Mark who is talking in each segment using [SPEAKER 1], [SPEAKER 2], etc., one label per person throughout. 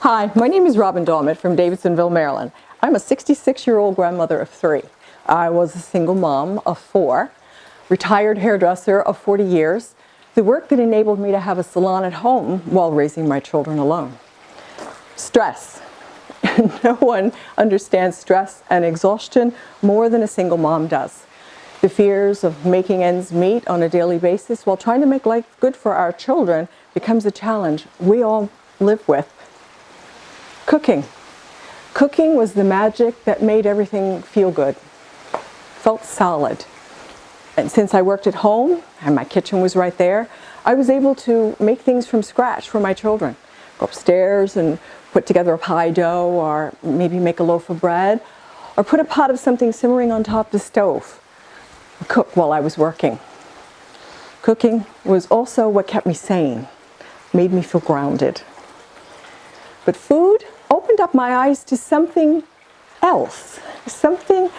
[SPEAKER 1] Hi, my name is Robin Daumit from Davidsonville, Maryland. I'm a 66-year-old grandmother of 3. I was a single mom of 4, retired hairdresser of 40 years, the work that enabled me to have a salon at home while raising my children alone. Stress. No one understands stress and exhaustion more than a single mom does. The fears of making ends meet on a daily basis while trying to make life good for our children becomes a challenge we all live with. Cooking. Cooking was the magic that made everything feel good, felt solid. And since I worked at home and my kitchen was right there, I was able to make things from scratch for my children. Go upstairs and put together a pie dough, or maybe make a loaf of bread, or put a pot of something simmering on top of the stove. Cook while I was working. Cooking was also what kept me sane, made me feel grounded. But food opened up my eyes to something else, something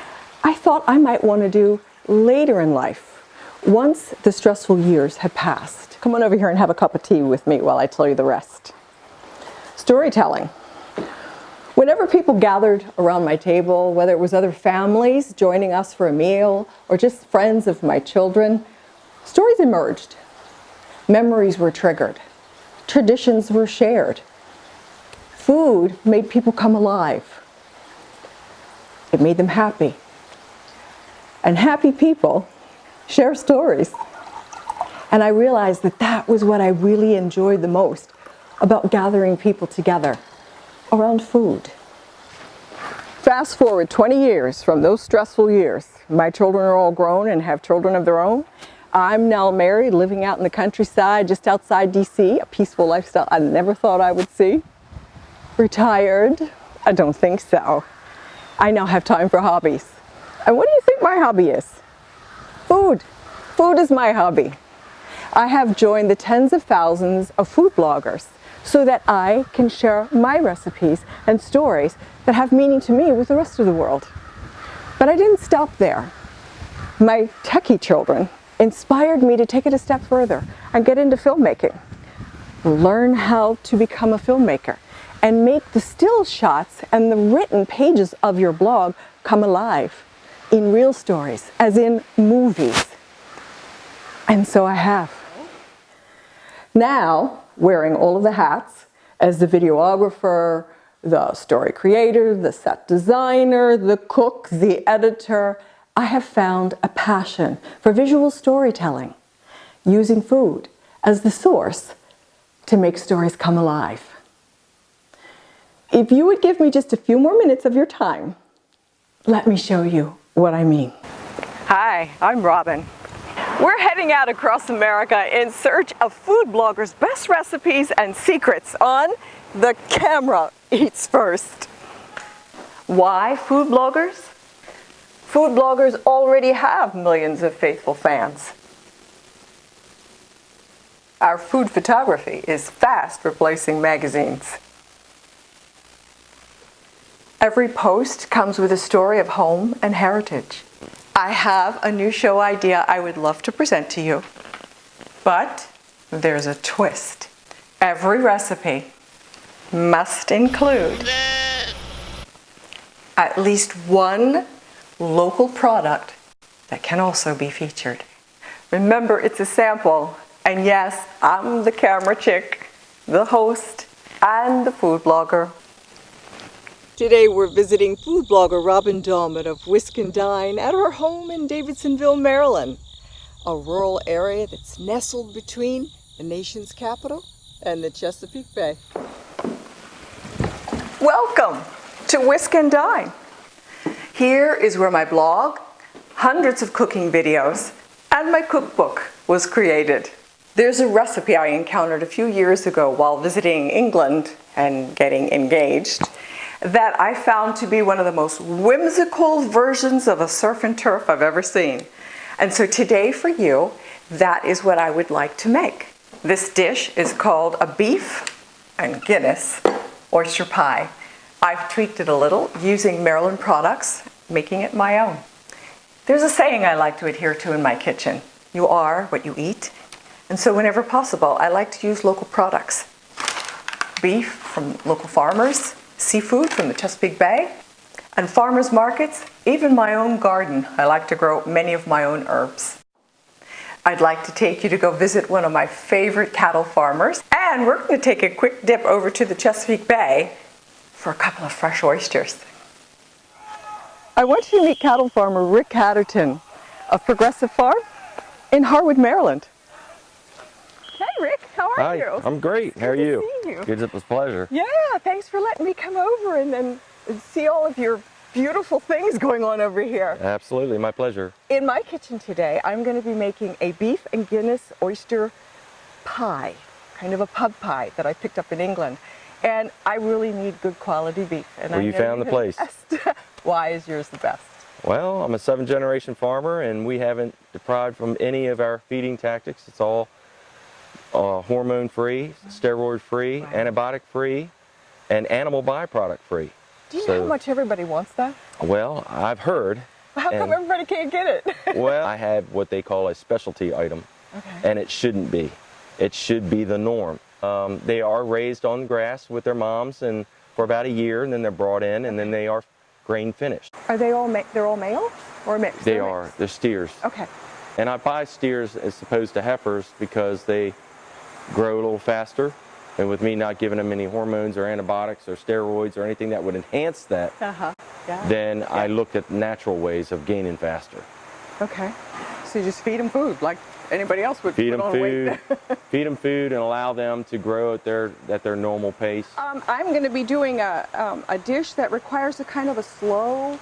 [SPEAKER 1] I thought I might want to do later in life, once the stressful years had passed. Come on over here and have a cup of tea with me while I tell you the rest. Storytelling. Whenever people gathered around my table, whether it was other families joining us for a meal or just friends of my children, stories emerged. Memories were triggered. Traditions were shared. Food made people come alive. It made them happy. And happy people share stories. And I realized that that was what I really enjoyed the most about gathering people together around food. Fast forward 20 years from those stressful years. My children are all grown and have children of their own. I'm now married, living out in the countryside just outside DC, a peaceful lifestyle I never thought I would see. Retired? I don't think so. I now have time for hobbies. And what do you think my hobby is? Food. Food is my hobby. I have joined the tens of thousands of food bloggers so that I can share my recipes and stories that have meaning to me with the rest of the world. But I didn't stop there. My techie children inspired me to take it a step further and get into filmmaking. Learn how to become a filmmaker and make the still shots and the written pages of your blog come alive in real stories, as in movies. And so I have. Now, wearing all of the hats as the videographer, the story creator, the set designer, the cook, the editor, I have found a passion for visual storytelling, using food as the source to make stories come alive. If you would give me just a few more minutes of your time, let me show you what I mean. Hi, I'm Robin. We're heading out across America in search of food bloggers' best recipes and secrets on The Camera Eats First. Why food bloggers? Food bloggers already have millions of faithful fans. Our food photography is fast replacing magazines. Every post comes with a story of home and heritage. I have a new show idea I would love to present to you. But there's a twist. Every recipe must include at least one local product that can also be featured. Remember, it's a sample. And yes, I'm the camera chick, the host, and the food blogger. Today we're visiting food blogger Robin Daumit of Whisk and Dine at her home in Davidsonville, Maryland, a rural area that's nestled between the nation's capital and the Chesapeake Bay. Welcome to Whisk and Dine. Here is where my blog, hundreds of cooking videos, and my cookbook was created. There's a recipe I encountered a few years ago while visiting England and getting engaged that I found to be one of the most whimsical versions of a surf and turf I've ever seen. And so today for you, that is what I would like to make. This dish is called a beef and Guinness oyster pie. I've tweaked it a little using Maryland products, making it my own. There's a saying I like to adhere to in my kitchen. You are what you eat. And so whenever possible, I like to use local products. beef from local farmers, seafood from the Chesapeake Bay, and farmers markets, even my own garden. I like to grow many of my own herbs. I'd like to take you to go visit one of my favorite cattle farmers, and we're going to take a quick dip over to the Chesapeake Bay for a couple of fresh oysters. I want you to meet cattle farmer Rick Hatterton of Progressive Farm in Harwood, Maryland. Hey Rick, how are you?
[SPEAKER 2] I'm great. How are you?
[SPEAKER 1] Good to see you.
[SPEAKER 2] Good, it was a pleasure.
[SPEAKER 1] Yeah, thanks for letting me come over and see all of your beautiful things going on over here.
[SPEAKER 2] Absolutely, my pleasure.
[SPEAKER 1] In my kitchen today, I'm going to be making a beef and Guinness oyster pie, kind of a pub pie that I picked up in England. And I really need good quality beef. And
[SPEAKER 2] Well, you found the place.
[SPEAKER 1] Why is yours the best?
[SPEAKER 2] Well, I'm a 7th-generation farmer, and we haven't deprived from any of our feeding tactics. It's all hormone-free, steroid-free,
[SPEAKER 1] Wow.
[SPEAKER 2] antibiotic-free, and animal byproduct-free.
[SPEAKER 1] Do you know how much everybody wants that?
[SPEAKER 2] Well, I've heard.
[SPEAKER 1] How come everybody can't get it?
[SPEAKER 2] Well, I have what they call a specialty item,
[SPEAKER 1] Okay.
[SPEAKER 2] and it shouldn't be. It should be the norm. They are raised on grass with their moms and for about a year, and then they're brought in, and then they are grain finished.
[SPEAKER 1] Are they all they're all male or mixed?
[SPEAKER 2] They are. They're steers.
[SPEAKER 1] Okay.
[SPEAKER 2] And I buy steers as opposed to heifers because they grow a little faster. And with me not giving them any hormones or antibiotics or steroids or anything that would enhance that,
[SPEAKER 1] Yeah.
[SPEAKER 2] then I looked at natural ways of gaining faster.
[SPEAKER 1] Okay. So you just feed them food like anybody else would.
[SPEAKER 2] Feed
[SPEAKER 1] put
[SPEAKER 2] them
[SPEAKER 1] on
[SPEAKER 2] food,
[SPEAKER 1] weight.
[SPEAKER 2] feed them food, and allow them to grow at their normal pace.
[SPEAKER 1] I'm going to be doing a dish that requires a kind of a slow,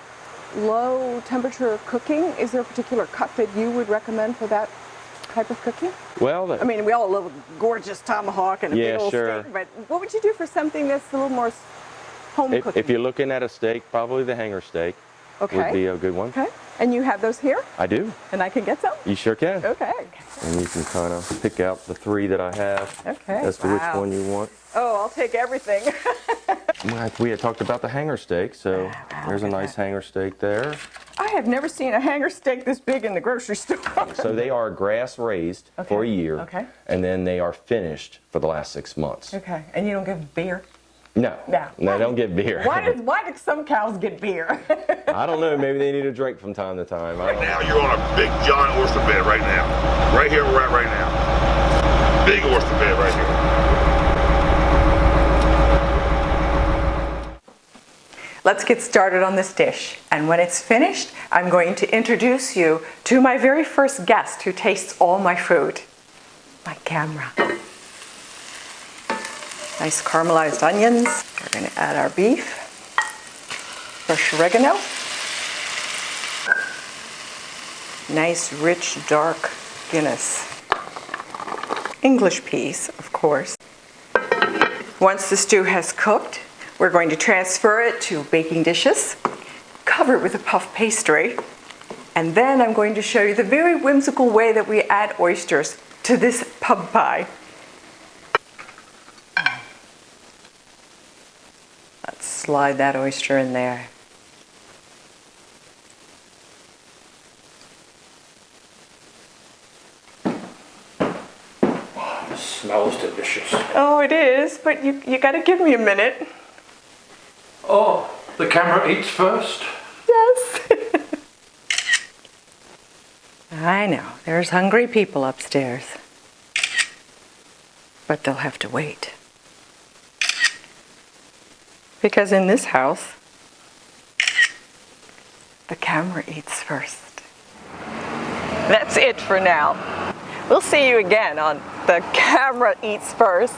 [SPEAKER 1] low temperature cooking. Is there a particular cut that you would recommend for that type of cooking?
[SPEAKER 2] Well,
[SPEAKER 1] I mean, we all love a gorgeous tomahawk and a big old
[SPEAKER 2] sure.
[SPEAKER 1] steak, but what would you do for something that's a little more home cooking?
[SPEAKER 2] if you're looking at a steak, probably the hanger steak would be a good one.
[SPEAKER 1] Okay. And you have those here?
[SPEAKER 2] I do.
[SPEAKER 1] And I can get some?
[SPEAKER 2] You sure can.
[SPEAKER 1] Okay.
[SPEAKER 2] And you can kind of pick out the 3 that I have as to which one you want.
[SPEAKER 1] Oh, I'll take everything.
[SPEAKER 2] We had talked about the hanger steak, so there's a nice hanger steak there.
[SPEAKER 1] I have never seen a hanger steak this big in the grocery store.
[SPEAKER 2] So they are grass raised for a year, and then they are finished for the last 6 months.
[SPEAKER 1] Okay, and you don't give beer?
[SPEAKER 2] No, no, don't get beer.
[SPEAKER 1] Why do some cows get beer?
[SPEAKER 2] I don't know, maybe they need a drink from time to time.
[SPEAKER 3] Right now, you're on a big giant oyster bed right now. Right here, we're at right now. Big oyster bed right here.
[SPEAKER 1] Let's get started on this dish. And when it's finished, I'm going to introduce you to my very first guest who tastes all my food, my camera. Nice caramelized onions. We're going to add our beef, fresh oregano, nice rich dark Guinness, English peas, of course. Once the stew has cooked, we're going to transfer it to baking dishes, cover it with a puff pastry, and then I'm going to show you the very whimsical way that we add oysters to this pub pie. Let's slide that oyster in there.
[SPEAKER 4] The smell is delicious.
[SPEAKER 1] Oh, it is, but you got to give me a minute.
[SPEAKER 4] Oh, the camera eats first.
[SPEAKER 1] Yes. I know, there's hungry people upstairs, but they'll have to wait. Because in this house, the camera eats first. That's it for now. We'll see you again on The Camera Eats First.